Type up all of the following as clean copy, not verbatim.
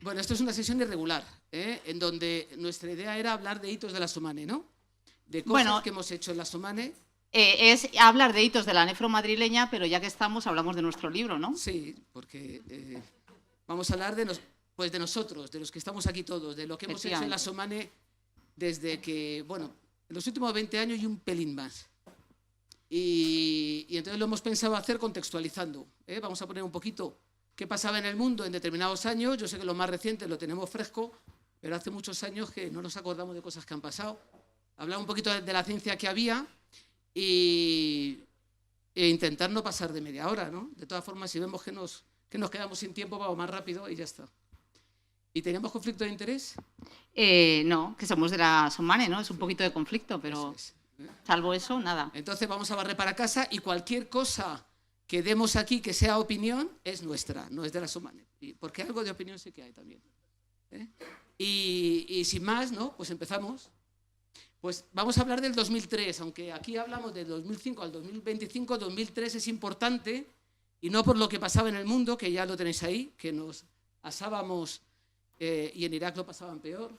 Bueno, esto es una sesión irregular, en donde nuestra idea era hablar de hitos de la SOMANE, ¿no? De cosas que hemos hecho en la SOMANE. Es hablar de hitos de la nefro madrileña, pero ya que estamos, hablamos de nuestro libro, ¿no? Sí, porque vamos a hablar de nosotros, de los que estamos aquí todos, de lo que hemos hecho en la SOMANE desde que, bueno, en los últimos 20 años y un pelín más. Y entonces lo hemos pensado hacer contextualizando. Vamos a poner un poquito qué pasaba en el mundo en determinados años. Yo sé que lo más reciente lo tenemos fresco, pero hace muchos años que no nos acordamos de cosas que han pasado. Hablar un poquito de la ciencia que había e intentar no pasar de media hora, ¿no? De todas formas, si vemos que nos quedamos sin tiempo, vamos más rápido y ya está. ¿Y teníamos conflicto de interés? No, que somos de la SOMANE, ¿no? Es un poquito de conflicto, pero salvo eso, nada. Entonces vamos a barrer para casa y cualquier cosa que demos aquí que sea opinión es nuestra, no es de la SOMANE. Porque algo de opinión sí que hay también. Y sin más, ¿no? Pues empezamos. Pues vamos a hablar del 2003, aunque aquí hablamos del 2005 al 2025, 2003 es importante, y no por lo que pasaba en el mundo, que ya lo tenéis ahí, que nos asábamos y en Irak lo pasaban peor,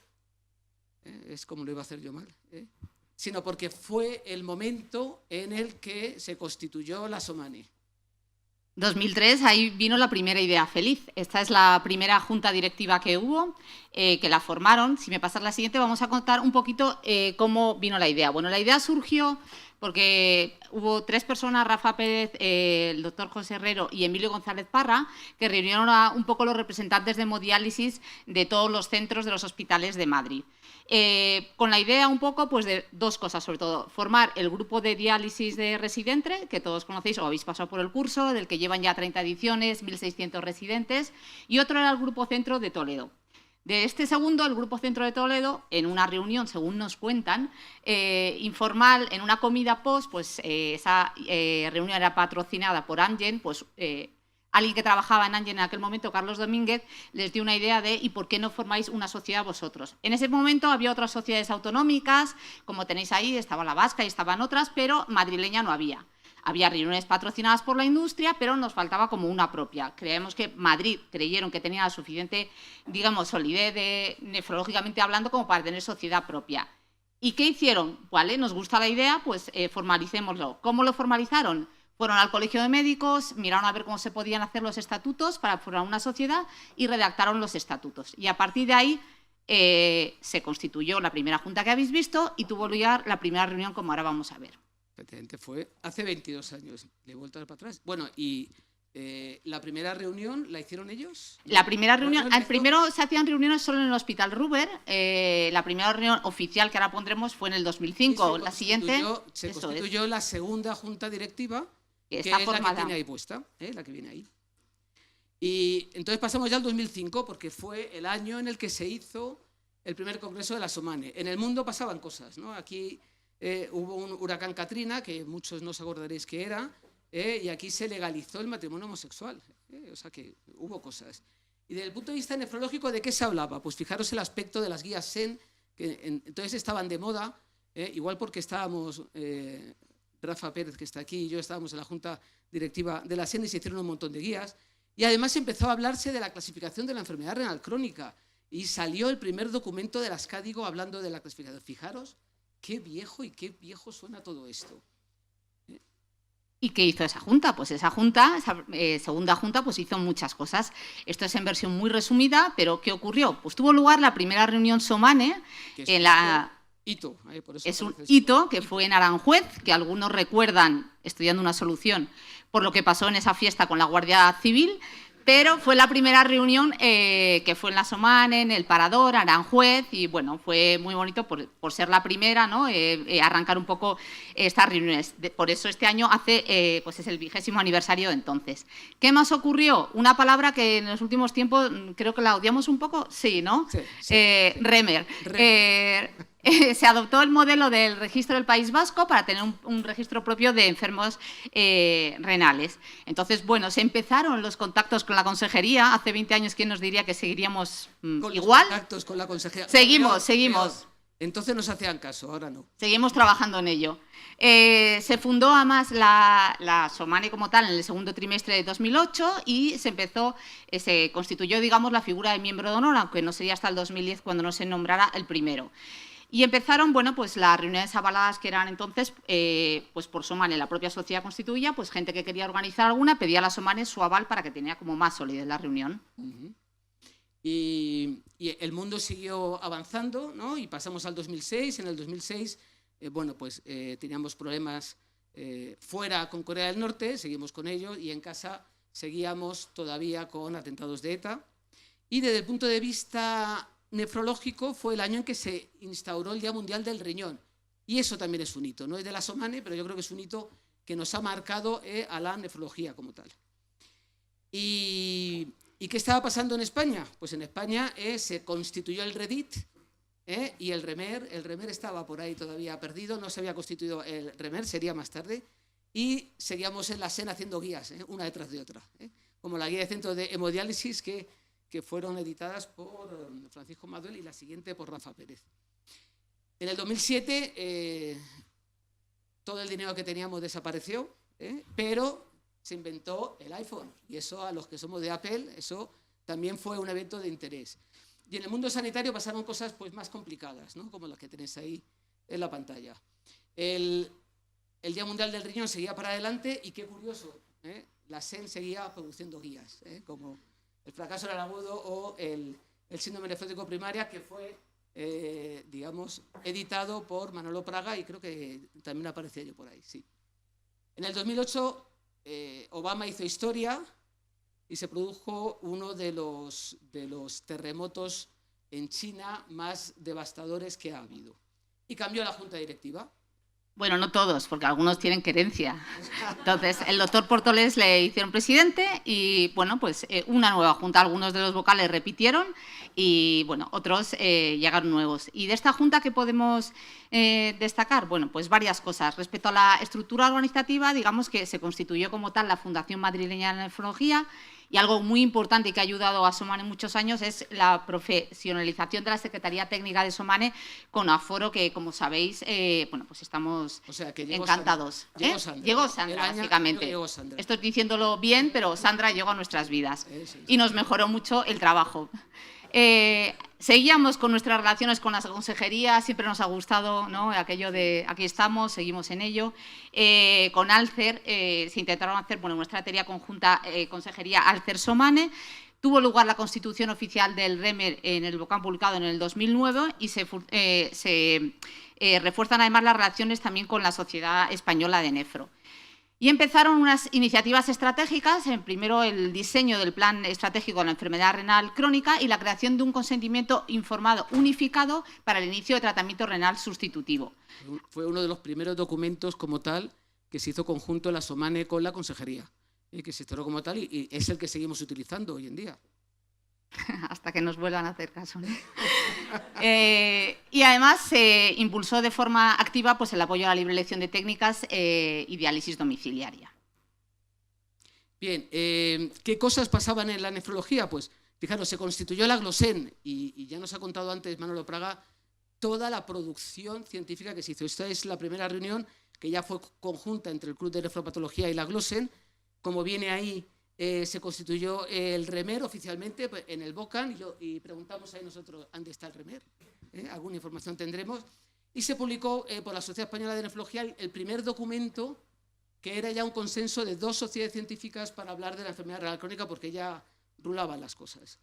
es como lo iba a hacer yo mal, sino porque fue el momento en el que se constituyó la SOMANE. 2003, ahí vino la primera idea feliz. Esta es la primera junta directiva que hubo, que la formaron. Si me pasas la siguiente, vamos a contar un poquito cómo vino la idea. Bueno, la idea surgió porque hubo 3 personas, Rafa Pérez, el doctor José Herrero y Emilio González Parra, que reunieron a un poco los representantes de hemodiálisis de todos los centros de los hospitales de Madrid. Con la idea un poco pues de 2 cosas, sobre todo, formar el grupo de diálisis de Residentre, que todos conocéis o habéis pasado por el curso, del que llevan ya 30 ediciones, 1.600 residentes, y otro era el grupo centro de Toledo. De este segundo, el Grupo Centro de Toledo, en una reunión, según nos cuentan, informal, en una comida post, pues esa reunión era patrocinada por Angen, pues alguien que trabajaba en Angen en aquel momento, Carlos Domínguez, les dio una idea de ¿y por qué no formáis una sociedad vosotros? En ese momento había otras sociedades autonómicas, como tenéis ahí, estaba la vasca y estaban otras, pero madrileña no había. Había reuniones patrocinadas por la industria, pero nos faltaba como una propia. Creemos que Madrid creyeron que tenía la suficiente, digamos, solidez nefrológicamente hablando como para tener sociedad propia. ¿Y qué hicieron? Vale, nos gusta la idea, pues formalicémoslo. ¿Cómo lo formalizaron? Fueron al Colegio de Médicos, miraron a ver cómo se podían hacer los estatutos para formar una sociedad y redactaron los estatutos. Y a partir de ahí se constituyó la primera junta que habéis visto y tuvo lugar la primera reunión, como ahora vamos a ver. Efectivamente, fue hace 22 años, le he vuelto a dar para atrás. Bueno, y la primera reunión la hicieron ellos. La primera reunión, primero se hacían reuniones solo en el Hospital Ruber, la primera reunión oficial que ahora pondremos fue en el 2005, la siguiente... Se constituyó la segunda junta directiva, que es formada. La que tiene ahí puesta, la que viene ahí. Y entonces pasamos ya al 2005, porque fue el año en el que se hizo el primer congreso de la SOMANE. En el mundo pasaban cosas, ¿no? Aquí... hubo un huracán Katrina, que muchos no os acordaréis que era, y aquí se legalizó el matrimonio homosexual. O sea que hubo cosas. Y desde el punto de vista nefrológico, ¿de qué se hablaba? Pues fijaros el aspecto de las guías SEN, que entonces estaban de moda, igual porque estábamos, Rafa Pérez, que está aquí, y yo estábamos en la junta directiva de la SEN y se hicieron un montón de guías. Y además empezó a hablarse de la clasificación de la enfermedad renal crónica y salió el primer documento de la SCADIGO hablando de la clasificación. Fijaros qué viejo suena todo esto. ¿Y qué hizo esa junta? Pues esa junta, esa segunda junta, pues hizo muchas cosas. Esto es en versión muy resumida, pero ¿qué ocurrió? Pues tuvo lugar la primera reunión SOMANE en la... Hito, por eso es un hito que fue en Aranjuez, que algunos recuerdan, estudiando una solución, por lo que pasó en esa fiesta con la Guardia Civil, pero fue la primera reunión que fue en la SOMANE, en el Parador, Aranjuez, y bueno, fue muy bonito por ser la primera, ¿no? Arrancar un poco estas reuniones. Por eso este año pues es el 20º aniversario de entonces. ¿Qué más ocurrió? Una palabra que en los últimos tiempos creo que la odiamos un poco, sí, ¿no? Sí. REMER. Se adoptó el modelo del registro del País Vasco para tener un registro propio de enfermos renales. Entonces, bueno, se empezaron los contactos con la consejería. Hace 20 años, ¿quién nos diría que seguiríamos igual? Los contactos con la consejería. Seguimos. Entonces nos hacían caso, ahora no. Seguimos trabajando en ello. Se fundó además la SOMANE como tal en el segundo trimestre de 2008 y se constituyó, digamos, la figura de miembro de honor, aunque no sería hasta el 2010 cuando no se nombrara el primero. Y empezaron, bueno, pues las reuniones avaladas que eran entonces, pues por SOMANE, la propia sociedad constituida, pues gente que quería organizar alguna pedía a la SOMANE su aval para que tenía como más solidez la reunión. Y el mundo siguió avanzando, ¿no? Y pasamos al 2006. En el 2006, bueno, pues teníamos problemas fuera con Corea del Norte, seguimos con ello, y en casa seguíamos todavía con atentados de ETA. Y desde el punto de vista nefrológico fue el año en que se instauró el Día Mundial del Riñón. Y eso también es un hito, no es de la SOMANE, pero yo creo que es un hito que nos ha marcado a la nefrología como tal. ¿Y qué estaba pasando en España? Pues en España se constituyó el REDIT y el REMER. El REMER estaba por ahí todavía perdido, no se había constituido el REMER, sería más tarde. Y seguíamos en la SEN haciendo guías, una detrás de otra. Como la guía de centro de hemodiálisis que fueron editadas por Francisco Maduel y la siguiente por Rafa Pérez. En el 2007 todo el dinero que teníamos desapareció, pero se inventó el iPhone, y eso a los que somos de Apple, eso también fue un evento de interés. Y en el mundo sanitario pasaron cosas pues, más complicadas, ¿no? Como las que tenéis ahí en la pantalla. El Día Mundial del Riñón seguía para adelante y qué curioso, la SEN seguía produciendo guías, como el fracaso renal agudo o el síndrome nefrótico primaria, que fue, digamos, editado por Manolo Praga, y creo que también aparecía yo por ahí, sí. En el 2008 Obama hizo historia y se produjo uno de los terremotos en China más devastadores que ha habido. Y cambió la junta directiva. Bueno, no todos, porque algunos tienen querencia. Entonces, el doctor Portoles le hicieron presidente y, bueno, pues una nueva junta. Algunos de los vocales repitieron y, bueno, otros llegaron nuevos. Y de esta junta, ¿qué podemos destacar? Bueno, pues varias cosas. Respecto a la estructura organizativa, digamos que se constituyó como tal la Fundación Madrileña de Nefrología, y algo muy importante que ha ayudado a SOMANE muchos años es la profesionalización de la Secretaría Técnica de SOMANE con aforo que, como sabéis, bueno, pues estamos encantados. Llegó Sandra, básicamente. Llegó Sandra. Estoy diciéndolo bien, pero Sandra llegó a nuestras vidas y nos mejoró mucho el trabajo. Seguíamos con nuestras relaciones con las consejerías, siempre nos ha gustado, ¿no? Aquello de aquí estamos, seguimos en ello. Con Alcer se intentaron hacer, bueno, una estrategia conjunta consejería Alcer-SOMANE. Tuvo lugar la constitución oficial del REMER en el BOCAN publicado en el 2009 y se refuerzan además las relaciones también con la Sociedad Española de Nefro. Y empezaron unas iniciativas estratégicas, primero el diseño del plan estratégico de la enfermedad renal crónica y la creación de un consentimiento informado unificado para el inicio de tratamiento renal sustitutivo. Fue uno de los primeros documentos como tal que se hizo conjunto la SOMANE con la consejería, que se instauró como tal y es el que seguimos utilizando hoy en día. Hasta que nos vuelvan a hacer caso, ¿no? Y además se impulsó de forma activa pues, el apoyo a la libre elección de técnicas y diálisis domiciliaria. Bien, ¿qué cosas pasaban en la nefrología? Pues, fijaros, se constituyó la GLOSEN y ya nos ha contado antes Manolo Praga toda la producción científica que se hizo. Esta es la primera reunión que ya fue conjunta entre el Club de Nefropatología y la GLOSEN. Como viene ahí, se constituyó el REMER oficialmente en el BOCAN y preguntamos ahí nosotros dónde está el REMER, alguna información tendremos, y se publicó por la Sociedad Española de Nefrología el primer documento que era ya un consenso de dos sociedades científicas para hablar de la enfermedad renal crónica porque ya rulaban las cosas.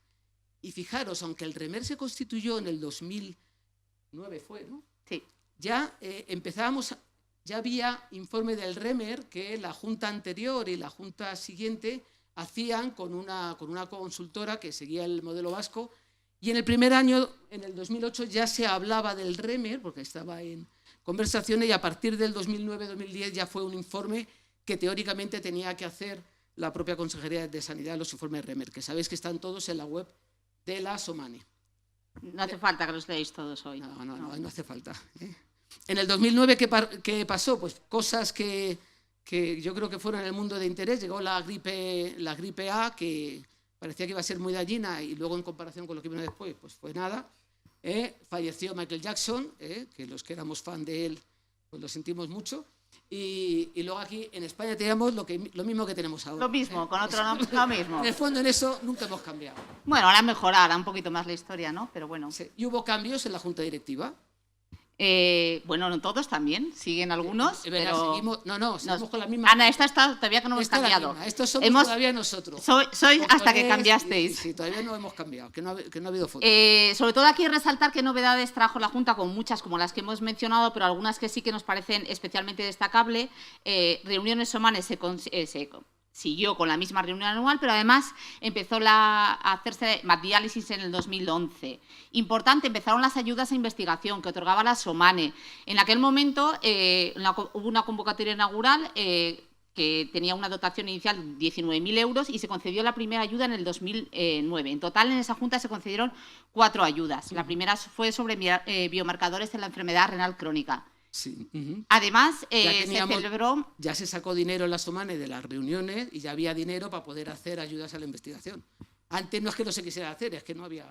Y fijaros, aunque el REMER se constituyó en el 2009 fue, ¿no? Sí. Ya empezábamos, ya había informe del REMER que la junta anterior y la junta siguiente hacían con una consultora que seguía el modelo vasco, y en el primer año, en el 2008, ya se hablaba del REMER, porque estaba en conversaciones, y a partir del 2009-2010 ya fue un informe que teóricamente tenía que hacer la propia Consejería de Sanidad, los informes REMER, que sabéis que están todos en la web de la SOMANE. No hace falta que los leáis todos hoy. No hace falta. En el 2009, ¿qué pasó? Pues cosas que yo creo que fueron en el mundo de interés. Llegó la gripe A, que parecía que iba a ser muy dañina y luego en comparación con lo que vino después, pues fue nada. falleció Michael Jackson, que los que éramos fan de él pues lo sentimos mucho. Y luego aquí en España teníamos lo mismo que tenemos ahora. Lo mismo, con otro nombre, lo mismo. En el fondo en eso nunca hemos cambiado. Bueno, ahora mejorará un poquito más la historia, ¿no? Pero bueno. Sí. ¿Y hubo cambios en la junta directiva? Bueno, no todos también, siguen algunos, pero... seguimos con la misma... Ana, esta está todavía que no hemos cambiado. Estos somos todavía nosotros. Sois hasta que cambiasteis. Sí, todavía no hemos cambiado, que no ha habido fotos. Sobre todo aquí resaltar qué novedades trajo la Junta, con muchas como las que hemos mencionado, pero algunas que sí que nos parecen especialmente destacables. Reuniones Somanes siguió con la misma reunión anual, pero además empezó a hacerse diálisis en el 2011. Importante, empezaron las ayudas a investigación que otorgaba la Somane. En aquel momento hubo una convocatoria inaugural que tenía una dotación inicial de 19.000 euros y se concedió la primera ayuda en el 2009. En total, en esa junta se concedieron 4 ayudas. La primera fue sobre biomarcadores de la enfermedad renal crónica. Sí. Además, se celebró... Ya se sacó dinero en la Somane de las reuniones y ya había dinero para poder hacer ayudas a la investigación. Antes no es que no se quisiera hacer, es que no había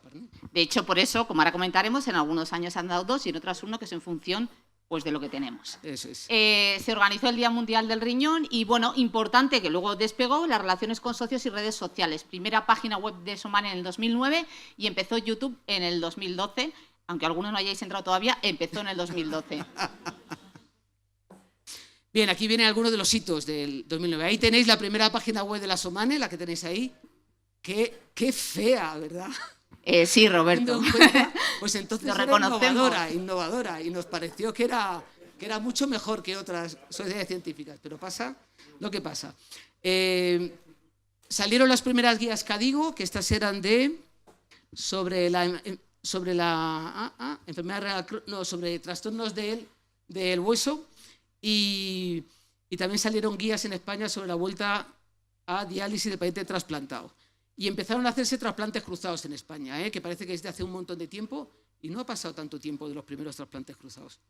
permiso. De hecho, por eso, como ahora comentaremos, en algunos años han dado 2 y en otros 1, que es en función pues, de lo que tenemos. Eso es. Se organizó el Día Mundial del Riñón y, bueno, importante que luego despegó las relaciones con socios y redes sociales. Primera página web de Somane en el 2009 y empezó YouTube en el 2012. Aunque algunos no hayáis entrado todavía, empezó en el 2012. Bien, aquí vienen algunos de los hitos del 2009. Ahí tenéis la primera página web de la Somane, la que tenéis ahí. Qué fea, ¿verdad? Sí, Roberto. Pues entonces lo era reconocemos. innovadora, y nos pareció que era mucho mejor que otras sociedades científicas. Pero pasa lo que pasa. Salieron las primeras guías Cadigo, que estas eran sobre trastornos del hueso y también salieron guías en España sobre la vuelta a diálisis de paciente trasplantado. Y empezaron a hacerse trasplantes cruzados en España, que parece que es de hace un montón de tiempo y no ha pasado tanto tiempo de los primeros trasplantes cruzados.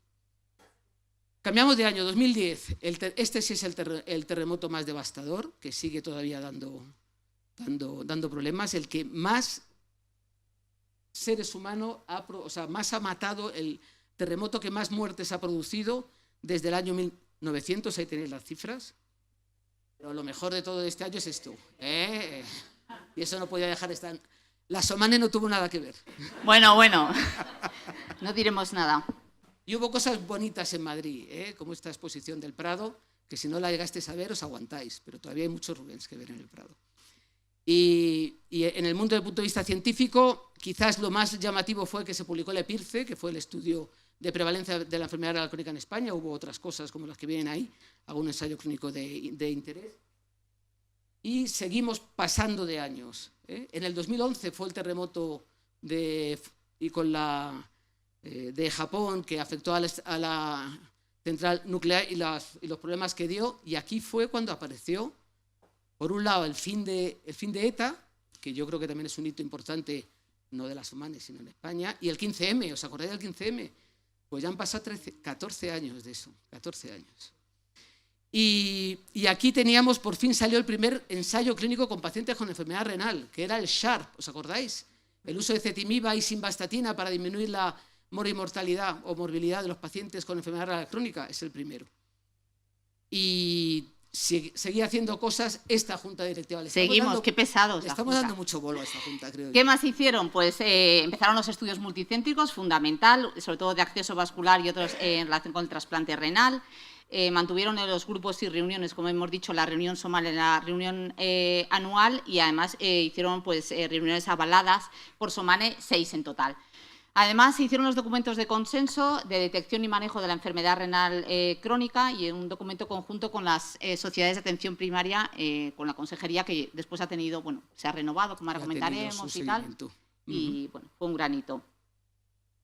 Cambiamos de año, 2010. Este sí es el terremoto más devastador, que sigue todavía dando problemas, el que más seres humanos más ha matado, el terremoto que más muertes ha producido desde el año 1900, ahí tenéis las cifras. Pero lo mejor de todo este año es esto. Y eso no podía dejar de estar. La Somane no tuvo nada que ver. Bueno, no diremos nada. Y hubo cosas bonitas en Madrid, como esta exposición del Prado, que si no la llegasteis a ver os aguantáis, pero todavía hay muchos Rubens que ver en el Prado. Y en el mundo, desde el punto de vista científico, quizás lo más llamativo fue que se publicó el EPIRCE, que fue el estudio de prevalencia de la enfermedad renal crónica en España. Hubo otras cosas como las que vienen ahí, algún ensayo clínico de interés. Y seguimos pasando de años. En el 2011 fue el terremoto de Japón, que afectó a la central nuclear y los problemas que dio. Y aquí fue cuando apareció, por un lado, el fin de ETA, que yo creo que también es un hito importante, no de la Somane, sino en España, y el 15M. ¿Os acordáis del 15M? Pues ya han pasado 14 años de eso, 14 años. Y aquí teníamos, por fin salió el primer ensayo clínico con pacientes con enfermedad renal, que era el SHARP, ¿os acordáis? El uso de cetimib y simvastatina para disminuir la mortalidad o morbilidad de los pacientes con enfermedad renal crónica, es el primero. Y seguía haciendo cosas esta junta directiva. Seguimos, qué pesados. Estamos dando mucho bolo a esta junta, creo. ¿Qué más hicieron? Pues empezaron los estudios multicéntricos, fundamental, sobre todo de acceso vascular y otros en relación con el trasplante renal. Mantuvieron los grupos y reuniones, como hemos dicho, la reunión Somane, la reunión anual, y además hicieron pues, reuniones avaladas por Somane, 6 en total. Además, se hicieron los documentos de consenso de detección y manejo de la enfermedad renal crónica y un documento conjunto con las sociedades de atención primaria, con la consejería, que después ha tenido, bueno, se ha renovado, como ahora comentaremos y tal, y bueno, fue un gran hito.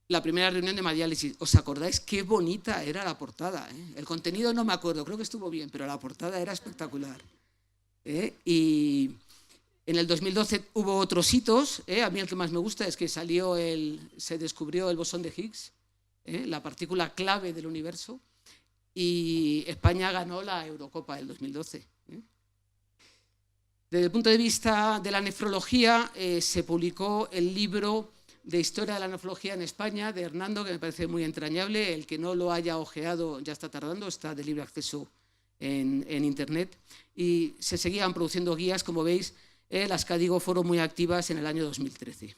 La primera reunión de hemodiálisis, ¿os acordáis qué bonita era la portada? El contenido no me acuerdo, creo que estuvo bien, pero la portada era espectacular. Y en el 2012 hubo otros hitos. A mí el que más me gusta es que se descubrió el bosón de Higgs, la partícula clave del universo, y España ganó la Eurocopa del 2012. Desde el punto de vista de la nefrología, se publicó el libro de historia de la nefrología en España, de Hernando, que me parece muy entrañable. El que no lo haya ojeado ya está tardando, está de libre acceso en Internet. Y se seguían produciendo guías, como veis, las CADIGO fueron muy activas en el año 2013.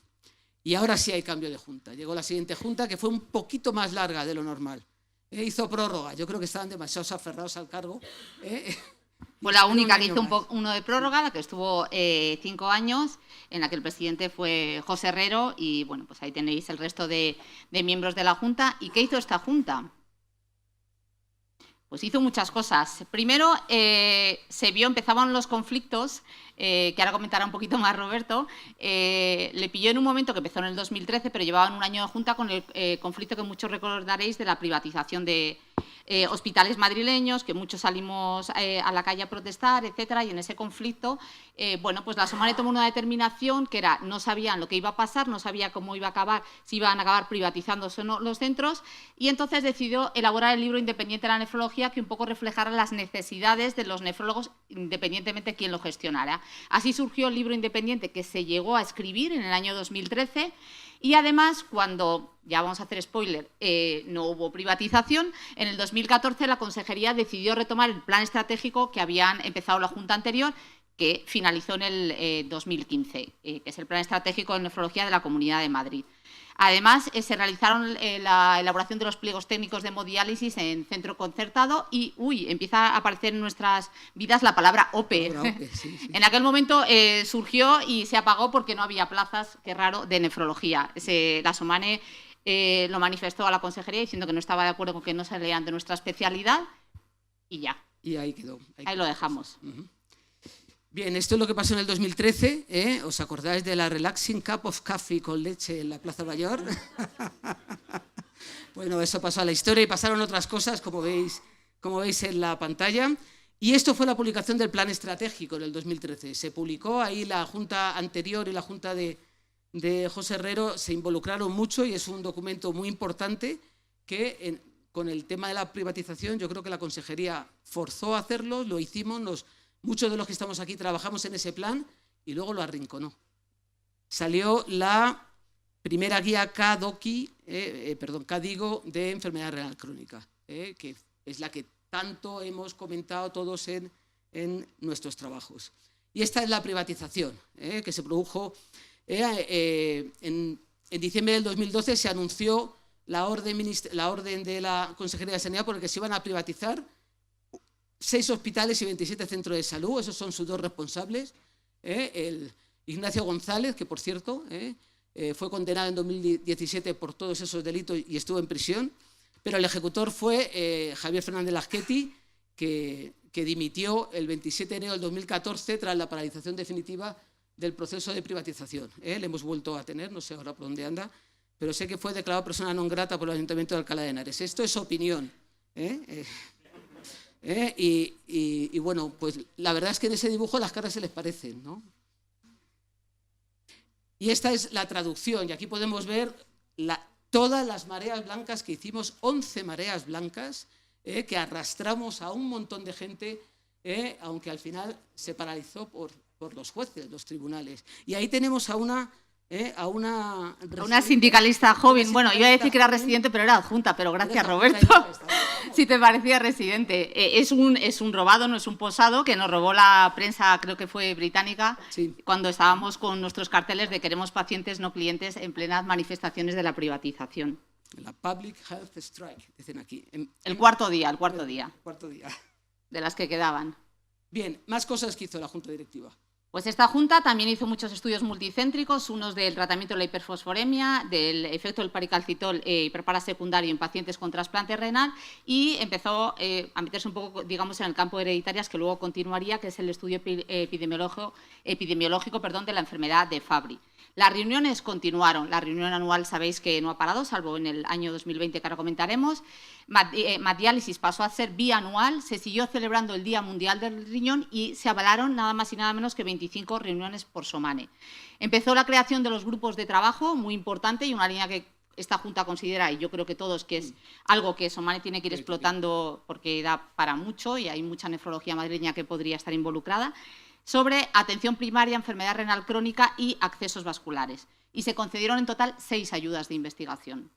Y ahora sí hay cambio de junta. Llegó la siguiente junta, que fue un poquito más larga de lo normal. Hizo prórroga, yo creo que estaban demasiado aferrados al cargo. Fue la única que hizo uno de prórroga, la que estuvo 5 años, en la que el presidente fue José Herrero, y bueno, pues ahí tenéis el resto de miembros de la Junta. ¿Y qué hizo esta Junta? Pues hizo muchas cosas. Primero, empezaban los conflictos, que ahora comentará un poquito más Roberto. Le pilló en un momento que empezó en el 2013, pero llevaban un año de junta con el conflicto que muchos recordaréis de la privatización de hospitales madrileños, que muchos salimos a la calle a protestar, etcétera, y en ese conflicto, bueno, pues la SOMANE tomó una determinación que era, no sabían lo que iba a pasar, no sabía cómo iba a acabar, si iban a acabar privatizándose o no los centros, y entonces decidió elaborar el libro independiente de la nefrología, que un poco reflejara las necesidades de los nefrólogos, independientemente de quién lo gestionara. Así surgió el libro independiente, que se llegó a escribir en el año 2013, y además, cuando, ya vamos a hacer spoiler, no hubo privatización, en el 2014 la Consejería decidió retomar el plan estratégico que habían empezado la Junta anterior, que finalizó en el 2015, que es el Plan Estratégico de Nefrología de la Comunidad de Madrid. Además, se realizaron la elaboración de los pliegos técnicos de hemodiálisis en centro concertado y, empieza a aparecer en nuestras vidas la palabra OPE. Sí. En aquel momento surgió y se apagó porque no había plazas, qué raro, de nefrología. La SOMANE lo manifestó a la Consejería diciendo que no estaba de acuerdo con que no salieran de nuestra especialidad y ya. Y ahí quedó. Ahí lo dejamos. Bien, esto es lo que pasó en el 2013, ¿os acordáis de la Relaxing Cup of Coffee con leche en la Plaza Mayor? Bueno, eso pasó a la historia y pasaron otras cosas, como veis en la pantalla. Y esto fue la publicación del plan estratégico en el 2013. Se publicó, ahí la Junta anterior y la Junta de José Herrero se involucraron mucho y es un documento muy importante que con el tema de la privatización yo creo que la Consejería forzó a hacerlo, lo hicimos, muchos de los que estamos aquí trabajamos en ese plan y luego lo arrinconó. Salió la primera guía CADIGO de enfermedad renal crónica, que es la que tanto hemos comentado todos en nuestros trabajos. Y esta es la privatización, que se produjo en diciembre del 2012, se anunció la orden de la Consejería de Sanidad por la que se iban a privatizar 6 hospitales y 27 centros de salud, esos son sus 2 responsables. El Ignacio González, que por cierto fue condenado en 2017 por todos esos delitos y estuvo en prisión, pero el ejecutor fue Javier Fernández Lasqueti, que dimitió el 27 de enero del 2014 tras la paralización definitiva del proceso de privatización. Le hemos vuelto a tener, no sé ahora por dónde anda, pero sé que fue declarado persona non grata por el Ayuntamiento de Alcalá de Henares. Esto es opinión. Y bueno, pues la verdad es que en ese dibujo las caras se les parecen, ¿no? Y esta es la traducción, y aquí podemos ver todas las mareas blancas que hicimos, 11 mareas blancas, que arrastramos a un montón de gente, aunque al final se paralizó por los jueces, los tribunales. Y ahí tenemos a una sindicalista joven. Bueno, iba a decir que era residente, pero era adjunta, pero gracias, Roberto, si te parecía residente. Es un robado, no es un posado, que nos robó la prensa, creo que fue británica, sí, cuando estábamos con nuestros carteles de queremos pacientes, no clientes, en plenas manifestaciones de la privatización. La Public Health Strike, dicen aquí. El cuarto día. El cuarto día. De las que quedaban. Bien, más cosas que hizo la Junta Directiva. Pues esta Junta también hizo muchos estudios multicéntricos, unos del tratamiento de la hiperfosforemia, del efecto del paricalcitol hiperparasecundario en pacientes con trasplante renal, y empezó a meterse un poco, digamos, en el campo de hereditarias, que luego continuaría, que es el estudio epidemiológico de la enfermedad de Fabry. Las reuniones continuaron. La reunión anual sabéis que no ha parado, salvo en el año 2020, que ahora comentaremos. Hemodiálisis pasó a ser bianual, se siguió celebrando el Día Mundial del Riñón y se avalaron nada más y nada menos que 25 reuniones por SOMANE. Empezó la creación de los grupos de trabajo, muy importante, y una línea que esta Junta considera, y yo creo que todos, que es algo que SOMANE tiene que ir explotando porque da para mucho y hay mucha nefrología madrileña que podría estar involucrada. sobre atención primaria, enfermedad renal crónica y accesos vasculares. Y se concedieron en total 6 ayudas de investigación.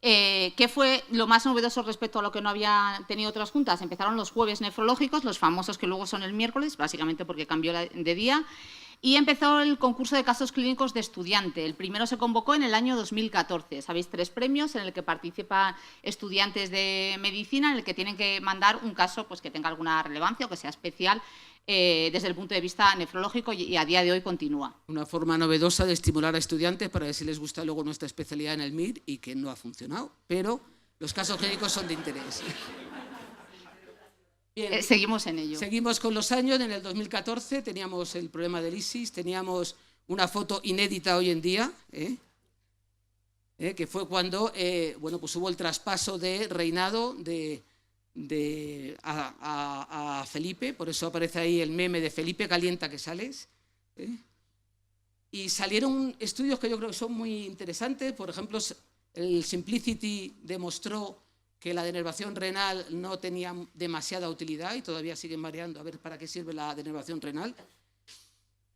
¿Qué fue lo más novedoso respecto a lo que no había tenido otras juntas? Empezaron los jueves nefrológicos, los famosos que luego son el miércoles, básicamente porque cambió de día, y empezó el concurso de casos clínicos de estudiante. El primero se convocó en el año 2014. Sabéis, 3 premios en el que participan estudiantes de medicina, en el que tienen que mandar un caso pues, que tenga alguna relevancia o que sea especial desde el punto de vista nefrológico y a día de hoy continúa. Una forma novedosa de estimular a estudiantes para ver si les gusta luego nuestra especialidad en el MIR y que no ha funcionado, pero los casos clínicos son de interés. Bien, seguimos en ello. Seguimos con los años. En el 2014 teníamos el problema del ISIS, teníamos una foto inédita hoy en día, que fue cuando bueno, pues hubo el traspaso de reinado a Felipe, por eso aparece ahí el meme de Felipe calienta que sales. Y salieron estudios que yo creo que son muy interesantes. Por ejemplo, el Simplicity demostró que la denervación renal no tenía demasiada utilidad y todavía siguen mareando a ver para qué sirve la denervación renal.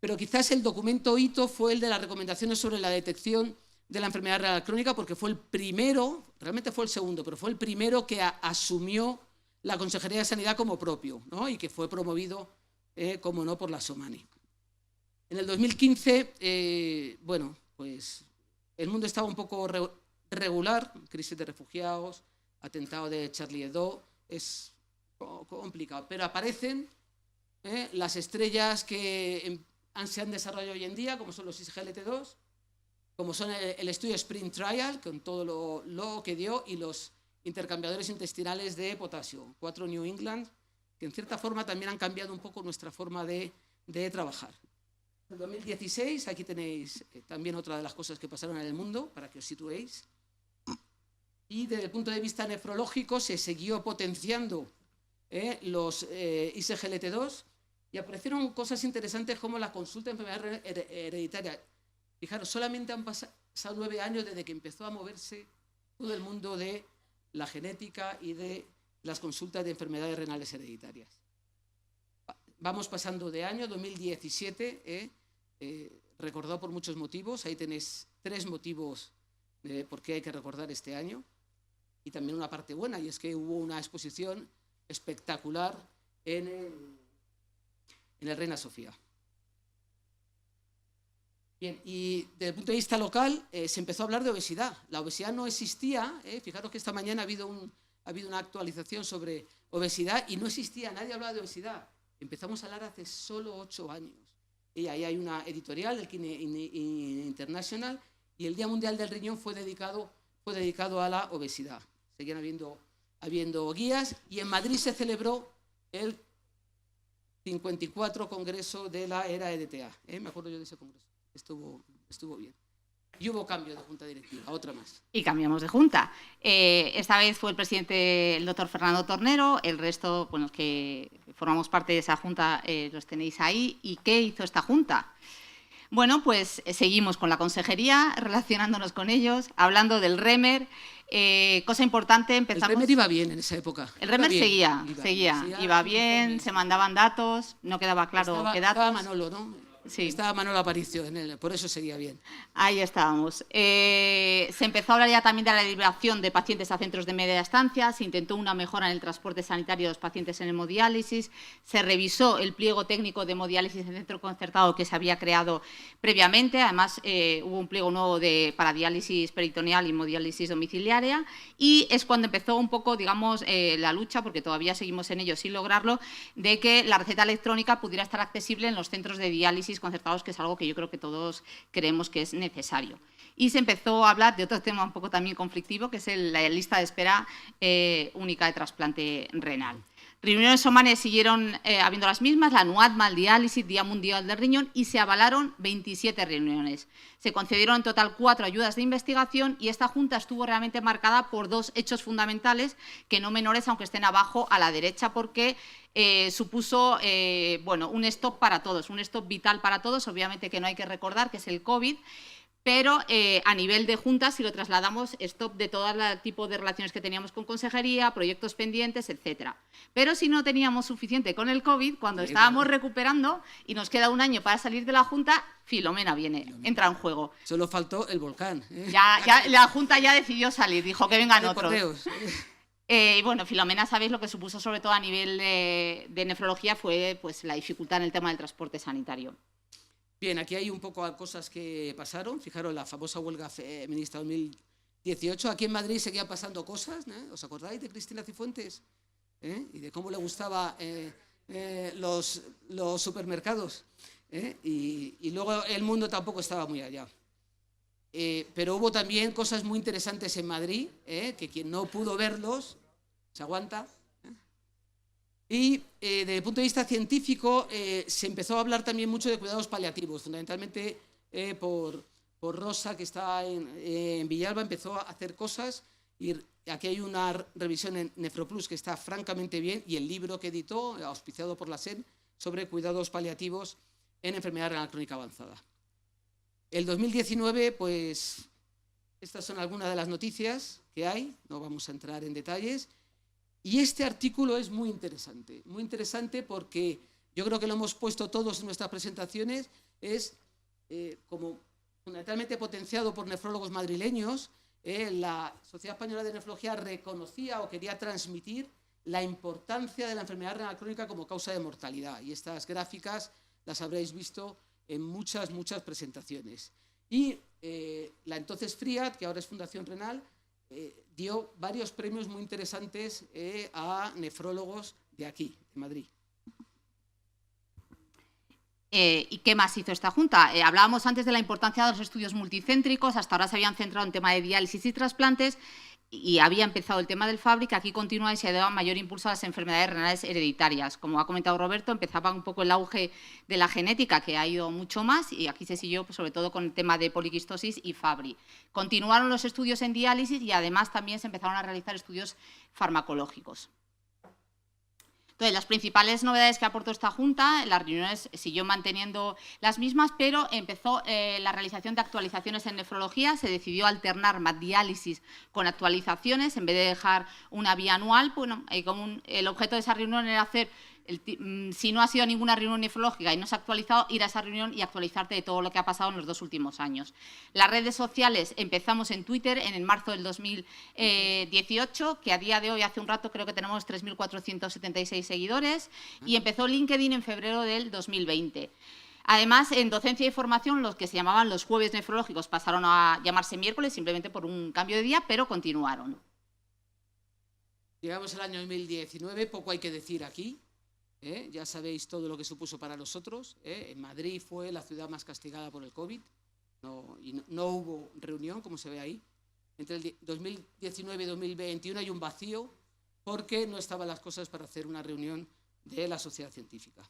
Pero quizás el documento hito fue el de las recomendaciones sobre la detección de la enfermedad renal crónica, porque fue el primero, realmente fue el segundo, pero fue el primero que asumió la Consejería de Sanidad como propio, ¿no? Y que fue promovido, como no, por la SOMANE. En el 2015, bueno, pues el mundo estaba un poco regular, crisis de refugiados, atentado de Charlie Hebdo, es complicado, pero aparecen las estrellas que se han desarrollado hoy en día, como son los ISGLT2, como son el estudio Sprint Trial, con todo lo que dio, y los intercambiadores intestinales de potasio, 4 New England, que en cierta forma también han cambiado un poco nuestra forma de trabajar. En 2016, aquí tenéis también otra de las cosas que pasaron en el mundo, para que os situéis. Y desde el punto de vista nefrológico se siguió potenciando los ISGLT2 y aparecieron cosas interesantes como la consulta de enfermedad hereditaria. Fijaros, solamente han pasado 9 años desde que empezó a moverse todo el mundo de la genética y de las consultas de enfermedades renales hereditarias. Vamos pasando de año. 2017, recordado por muchos motivos. Ahí tenéis 3 motivos de por qué hay que recordar este año. Y también una parte buena, y es que hubo una exposición espectacular en el Reina Sofía. Bien, y desde el punto de vista local se empezó a hablar de obesidad. La obesidad no existía, fijaros que esta mañana ha habido una actualización sobre obesidad y no existía, nadie hablaba de obesidad. Empezamos a hablar hace solo 8 años. Y ahí hay una editorial, el Kidney International, y el Día Mundial del Riñón fue dedicado a la obesidad. Seguían habiendo guías, y en Madrid se celebró el 54 Congreso de la Era EDTA. Me acuerdo yo de ese congreso. Estuvo bien. Y hubo cambio de junta directiva, otra más. Y cambiamos de junta. Esta vez fue el presidente el doctor Fernando Tornero, el resto, bueno, los que formamos parte de esa junta los tenéis ahí. ¿Y qué hizo esta junta? Bueno, pues seguimos con la consejería, relacionándonos con ellos, hablando del REMER. Cosa importante, empezamos... El REMER iba bien en esa época. El REMER iba bien, se mandaban datos, no quedaba claro qué datos. Estaba Manolo, ¿no? Sí. Estaba Manolo Aparicio, por eso seguía bien. Ahí estábamos. Se empezó a hablar ya también de la liberación de pacientes a centros de media estancia, se intentó una mejora en el transporte sanitario de los pacientes en hemodiálisis, se revisó el pliego técnico de hemodiálisis en centro concertado que se había creado previamente, además hubo un pliego nuevo para diálisis peritoneal y hemodiálisis domiciliaria, y es cuando empezó un poco, digamos, la lucha, porque todavía seguimos en ello sin lograrlo, de que la receta electrónica pudiera estar accesible en los centros de diálisis concertados, que es algo que yo creo que todos creemos que es necesario. Y se empezó a hablar de otro tema un poco también conflictivo, que es la lista de espera única de trasplante renal. Reuniones SOMANE siguieron habiendo las mismas, la NUADMA, el diálisis, Día Mundial del Riñón, y se avalaron 27 reuniones. Se concedieron en total 4 ayudas de investigación y esta junta estuvo realmente marcada por 2 hechos fundamentales, que no menores, aunque estén abajo a la derecha, porque supuso bueno, un stop para todos, un stop vital para todos, obviamente que no hay que recordar que es el COVID, pero a nivel de juntas, si lo trasladamos, stop de todo el tipo de relaciones que teníamos con consejería, proyectos pendientes, etcétera. Pero si no teníamos suficiente con el COVID, cuando estábamos recuperando y nos queda un año para salir de la junta, Filomena viene, entra en juego. Solo faltó el volcán. Ya la junta ya decidió salir, dijo que vengan otros. Y bueno, Filomena, sabéis lo que supuso sobre todo a nivel de nefrología fue pues, la dificultad en el tema del transporte sanitario. Bien, aquí hay un poco cosas que pasaron. Fijaros, la famosa huelga feminista 2018. Aquí en Madrid seguían pasando cosas, ¿eh? ¿Os acordáis de Cristina Cifuentes? Y de cómo le gustaban los supermercados. Y luego el mundo tampoco estaba muy allá. Pero hubo también cosas muy interesantes en Madrid, que quien no pudo verlos, se aguanta. Y desde el punto de vista científico se empezó a hablar también mucho de cuidados paliativos, fundamentalmente por Rosa, que está en Villalba, empezó a hacer cosas y aquí hay una revisión en Nefroplus que está francamente bien y el libro que editó, auspiciado por la SEN, sobre cuidados paliativos en enfermedad renal crónica avanzada. El 2019, pues, estas son algunas de las noticias que hay, no vamos a entrar en detalles. Y este artículo es muy interesante porque yo creo que lo hemos puesto todos en nuestras presentaciones, es como fundamentalmente potenciado por nefrólogos madrileños, la Sociedad Española de Nefrología reconocía o quería transmitir la importancia de la enfermedad renal crónica como causa de mortalidad. Y estas gráficas las habréis visto en muchas presentaciones. Y la entonces FRIAD, que ahora es Fundación Renal, dio varios premios muy interesantes a nefrólogos de aquí, de Madrid. ¿Y qué más hizo esta Junta? Hablábamos antes de la importancia de los estudios multicéntricos, hasta ahora se habían centrado en tema de diálisis y trasplantes, y había empezado el tema del FABRI, que aquí continúa y se ha dado mayor impulso a las enfermedades renales hereditarias. Como ha comentado Roberto, empezaba un poco el auge de la genética, que ha ido mucho más, y aquí se siguió pues, sobre todo con el tema de poliquistosis y FABRI. Continuaron los estudios en diálisis y además también se empezaron a realizar estudios farmacológicos. Entonces, las principales novedades que aportó esta Junta, las reuniones siguió manteniendo las mismas, pero empezó la realización de actualizaciones en nefrología, se decidió alternar diálisis con actualizaciones, en vez de dejar una vía anual, bueno, el objeto de esa reunión era hacer, si no ha sido ninguna reunión nefrológica y no se ha actualizado, ir a esa reunión y actualizarte de todo lo que ha pasado en los 2 últimos años. Las redes sociales empezamos en Twitter en el marzo del 2018, que a día de hoy, hace un rato, creo que tenemos 3.476 seguidores, y empezó LinkedIn en febrero del 2020. Además, en docencia y formación, los que se llamaban los jueves nefrológicos pasaron a llamarse miércoles, simplemente por un cambio de día, pero continuaron. Llegamos al año 2019, poco hay que decir aquí. Ya sabéis todo lo que supuso para nosotros. En Madrid fue la ciudad más castigada por el COVID. No hubo reunión, como se ve ahí. Entre el 2019 y 2021 hay un vacío porque no estaban las cosas para hacer una reunión de la sociedad científica.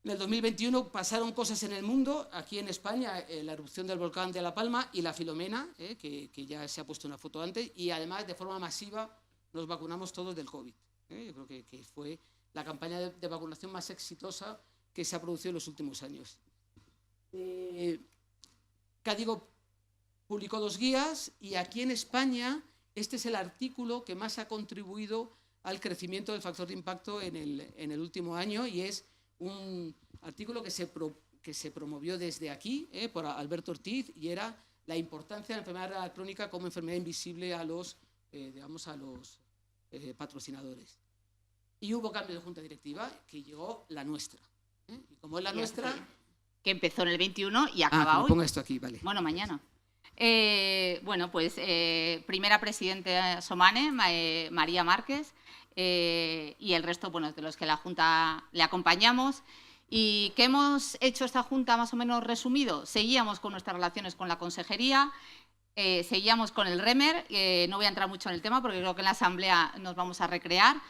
En el 2021 pasaron cosas en el mundo. Aquí en España, la erupción del volcán de La Palma y la Filomena, que ya se ha puesto una foto antes, y además de forma masiva nos vacunamos todos del COVID. Yo creo que fue la campaña de vacunación más exitosa que se ha producido en los últimos años. Cádigo publicó 2 guías y aquí en España este es el artículo que más ha contribuido al crecimiento del factor de impacto en el último año y es un artículo que se promovió desde aquí por Alberto Ortiz y era la importancia de la enfermedad renal crónica como enfermedad invisible a los patrocinadores. Y hubo cambio de junta directiva que llegó la nuestra. Y como es la nuestra... Que empezó en el 21 y acaba hoy. Pongo esto aquí, vale. Bueno, mañana. Bueno, pues primera presidenta Somane, María Márquez, y el resto, bueno, de los que la Junta le acompañamos. ¿Y qué hemos hecho esta Junta más o menos resumido? Seguíamos con nuestras relaciones con la Consejería, seguíamos con el REMER, no voy a entrar mucho en el tema porque creo que en la Asamblea nos vamos a recrear.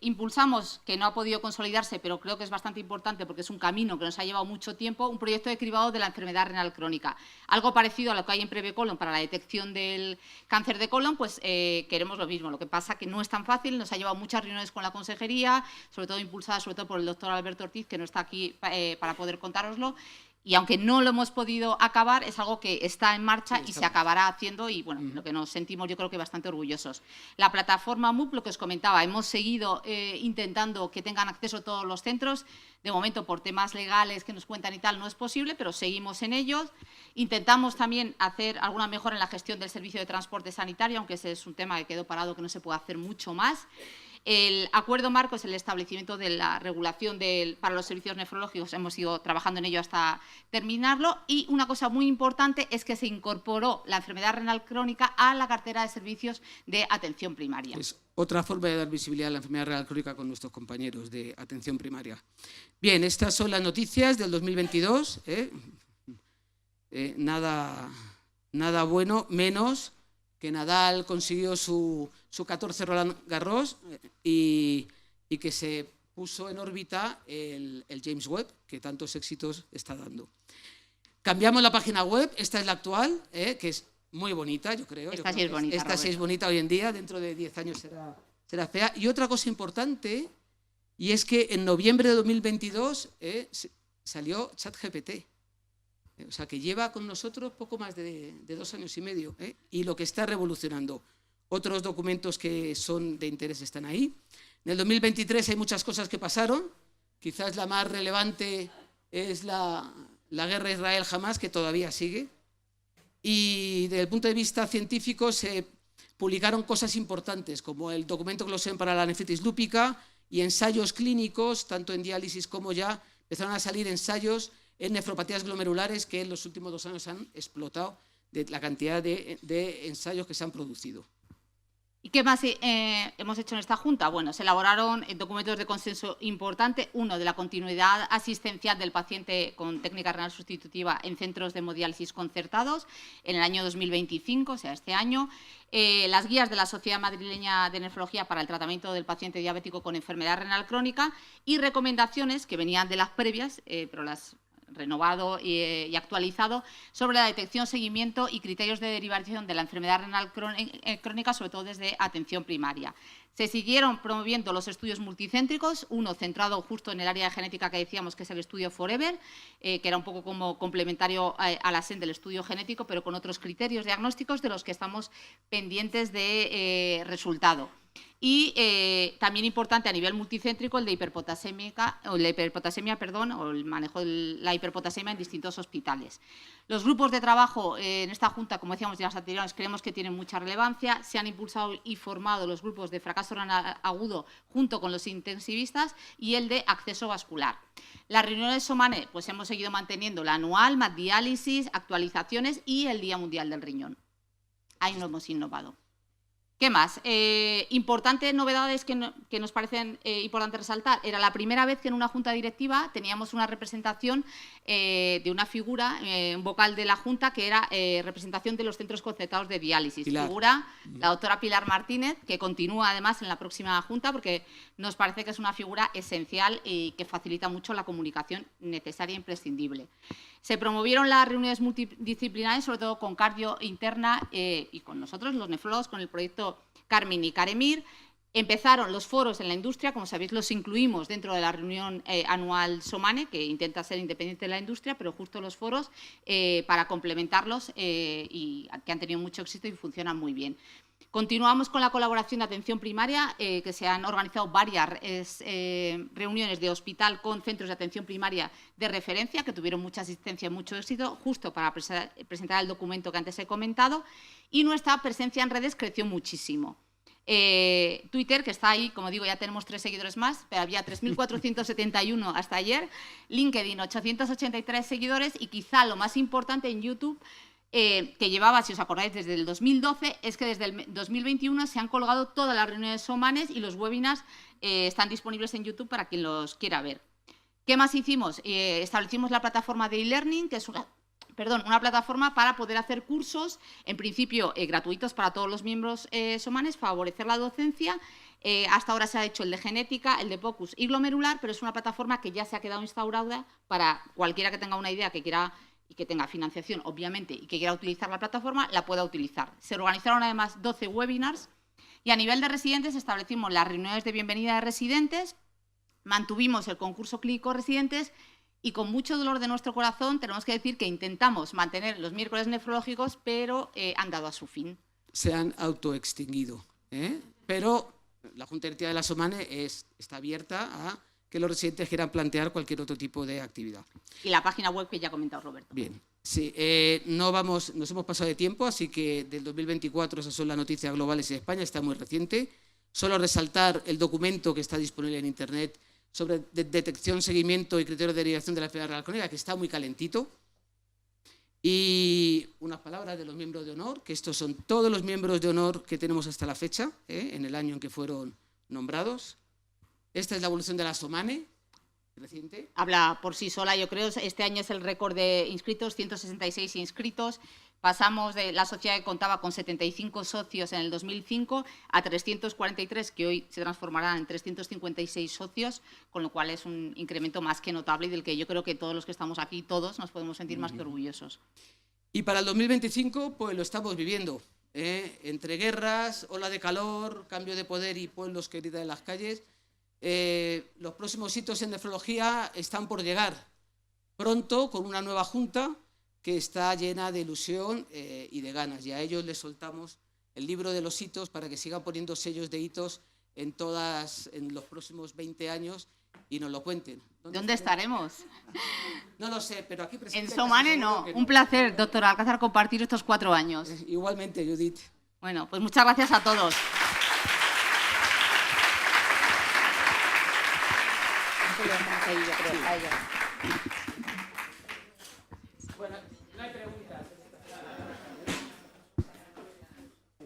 Impulsamos, que no ha podido consolidarse, pero creo que es bastante importante porque es un camino que nos ha llevado mucho tiempo, un proyecto de cribado de la enfermedad renal crónica. Algo parecido a lo que hay en Prevecolon para la detección del cáncer de colon, pues queremos lo mismo. Lo que pasa que no es tan fácil, nos ha llevado muchas reuniones con la Consejería, sobre todo impulsada por el doctor Alberto Ortiz, que no está aquí para poder contároslo. y aunque no lo hemos podido acabar, es algo que está en marcha y se acabará haciendo y, bueno, lo que nos sentimos yo creo que bastante orgullosos. La plataforma MOOC, lo que os comentaba, hemos seguido intentando que tengan acceso todos los centros. De momento, por temas legales que nos cuentan y tal, no es posible, pero seguimos en ellos. Intentamos también hacer alguna mejora en la gestión del servicio de transporte sanitario, aunque ese es un tema que quedó parado, que no se puede hacer mucho más. El acuerdo marco es el establecimiento de la regulación para los servicios nefrológicos. Hemos ido trabajando en ello hasta terminarlo. Y una cosa muy importante es que se incorporó la enfermedad renal crónica a la cartera de servicios de atención primaria. Es otra forma de dar visibilidad a la enfermedad renal crónica con nuestros compañeros de atención primaria. Bien, estas son las noticias del 2022. Nada bueno, menos que Nadal consiguió su 14 Roland Garros y que se puso en órbita el James Webb, que tantos éxitos está dando. Cambiamos la página web, esta es la actual, que es muy bonita, yo creo. Esta sí es bonita, esta sí es bonita hoy en día, dentro de 10 años será fea. Y otra cosa importante, y es que en noviembre de 2022 salió ChatGPT. O sea, que lleva con nosotros poco más de 2 años y medio, y lo que está revolucionando. Otros documentos que son de interés están ahí. En el 2023 hay muchas cosas que pasaron. Quizás la más relevante es la guerra Israel-Hamás, que todavía sigue. Y desde el punto de vista científico se publicaron cosas importantes, como el documento Glosén para la nefritis lúpica y ensayos clínicos, tanto en diálisis como ya empezaron a salir ensayos en nefropatías glomerulares que en los últimos 2 años han explotado de la cantidad de ensayos que se han producido. ¿Y qué más hemos hecho en esta Junta? Bueno, se elaboraron documentos de consenso importante. Uno, de la continuidad asistencial del paciente con técnica renal sustitutiva en centros de hemodiálisis concertados en el año 2025, o sea, este año. Las guías de la Sociedad Madrileña de Nefrología para el tratamiento del paciente diabético con enfermedad renal crónica y recomendaciones que venían de las previas, pero las renovado y actualizado, sobre la detección, seguimiento y criterios de derivación de la enfermedad renal crónica, sobre todo desde atención primaria. Se siguieron promoviendo los estudios multicéntricos, uno centrado justo en el área de genética que decíamos, que es el estudio Forever, que era un poco como complementario a la SEN del estudio genético, pero con otros criterios diagnósticos de los que estamos pendientes de resultado. Y también importante a nivel multicéntrico el de hiperpotasemia, o el manejo de la hiperpotasemia en distintos hospitales. Los grupos de trabajo en esta Junta, como decíamos en las anteriores, creemos que tienen mucha relevancia. Se han impulsado y formado los grupos de fracaso renal agudo junto con los intensivistas y el de acceso vascular. Las reuniones de SOMANE, pues hemos seguido manteniendo la anual, más diálisis, actualizaciones y el Día Mundial del Riñón. Ahí no hemos innovado. ¿Qué más? Importantes novedades que nos parecen importantes resaltar. Era la primera vez que en una junta directiva teníamos una representación de una figura, un vocal de la junta, que era representación de los centros concertados de diálisis. Pilar. Figura la doctora Pilar Martínez, que continúa además en la próxima junta, porque nos parece que es una figura esencial y que facilita mucho la comunicación necesaria e imprescindible. Se promovieron las reuniones multidisciplinarias, sobre todo con cardio interna y con nosotros, los nefrólogos, con el proyecto Carmen y Caremir. Empezaron los foros en la industria, como sabéis, los incluimos dentro de la reunión anual SOMANE, que intenta ser independiente de la industria, pero justo los foros para complementarlos y que han tenido mucho éxito y funcionan muy bien. Continuamos con la colaboración de atención primaria, que se han organizado varias reuniones de hospital con centros de atención primaria de referencia, que tuvieron mucha asistencia y mucho éxito, justo para presentar el documento que antes he comentado, y nuestra presencia en redes creció muchísimo. Twitter, que está ahí, como digo, ya tenemos 3 seguidores más, pero había 3.471 hasta ayer. LinkedIn, 883 seguidores, y quizá lo más importante en YouTube, que llevaba, si os acordáis, desde el 2012, es que desde el 2021 se han colgado todas las reuniones SOMANES y los webinars están disponibles en YouTube para quien los quiera ver. ¿Qué más hicimos? Establecimos la plataforma de e-learning, que es una plataforma para poder hacer cursos, en principio gratuitos para todos los miembros SOMANES, favorecer la docencia. Hasta ahora se ha hecho el de genética, el de POCUS y glomerular, pero es una plataforma que ya se ha quedado instaurada para cualquiera que tenga una idea que quiera y que tenga financiación, obviamente, y que quiera utilizar la plataforma, la pueda utilizar. Se organizaron además 12 webinars y a nivel de residentes establecimos las reuniones de bienvenida de residentes, mantuvimos el concurso clínico residentes Y con mucho dolor de nuestro corazón tenemos que decir que intentamos mantener los miércoles nefrológicos, pero han dado a su fin. Se han autoextinguido, ¿eh? Pero la Junta Directiva de la SOMANE está abierta a que los residentes quieran plantear cualquier otro tipo de actividad. Y la página web que ya ha comentado Roberto. Bien, sí, nos hemos pasado de tiempo, así que del 2024 esas son las noticias globales en España, está muy reciente. Solo resaltar el documento que está disponible en Internet sobre detección, seguimiento y criterios de derivación de la enfermedad renal crónica, que está muy calentito. Y unas palabras de los miembros de honor, que estos son todos los miembros de honor que tenemos hasta la fecha, en el año en que fueron nombrados. Esta es la evolución de la SOMANE, reciente. Habla por sí sola, yo creo. Este año es el récord de inscritos, 166 inscritos. Pasamos de la sociedad que contaba con 75 socios en el 2005 a 343, que hoy se transformarán en 356 socios, con lo cual es un incremento más que notable y del que yo creo que todos los que estamos aquí, todos nos podemos sentir más que orgullosos. Y para el 2025, pues lo estamos viviendo, entre guerras, ola de calor, cambio de poder y pueblos que gritan en las calles. Los próximos hitos en nefrología están por llegar pronto con una nueva junta que está llena de ilusión y de ganas. Y a ellos les soltamos el libro de los hitos para que sigan poniendo sellos de hitos en los próximos 20 años y nos lo cuenten. ¿Dónde estaremos? No lo sé, pero aquí presente. En SOMANE no. Un placer, doctor Alcázar, compartir estos 4 años. Igualmente, Judith. Bueno, pues muchas gracias a todos. Lo dejamos ahí, yo creo, a ellos.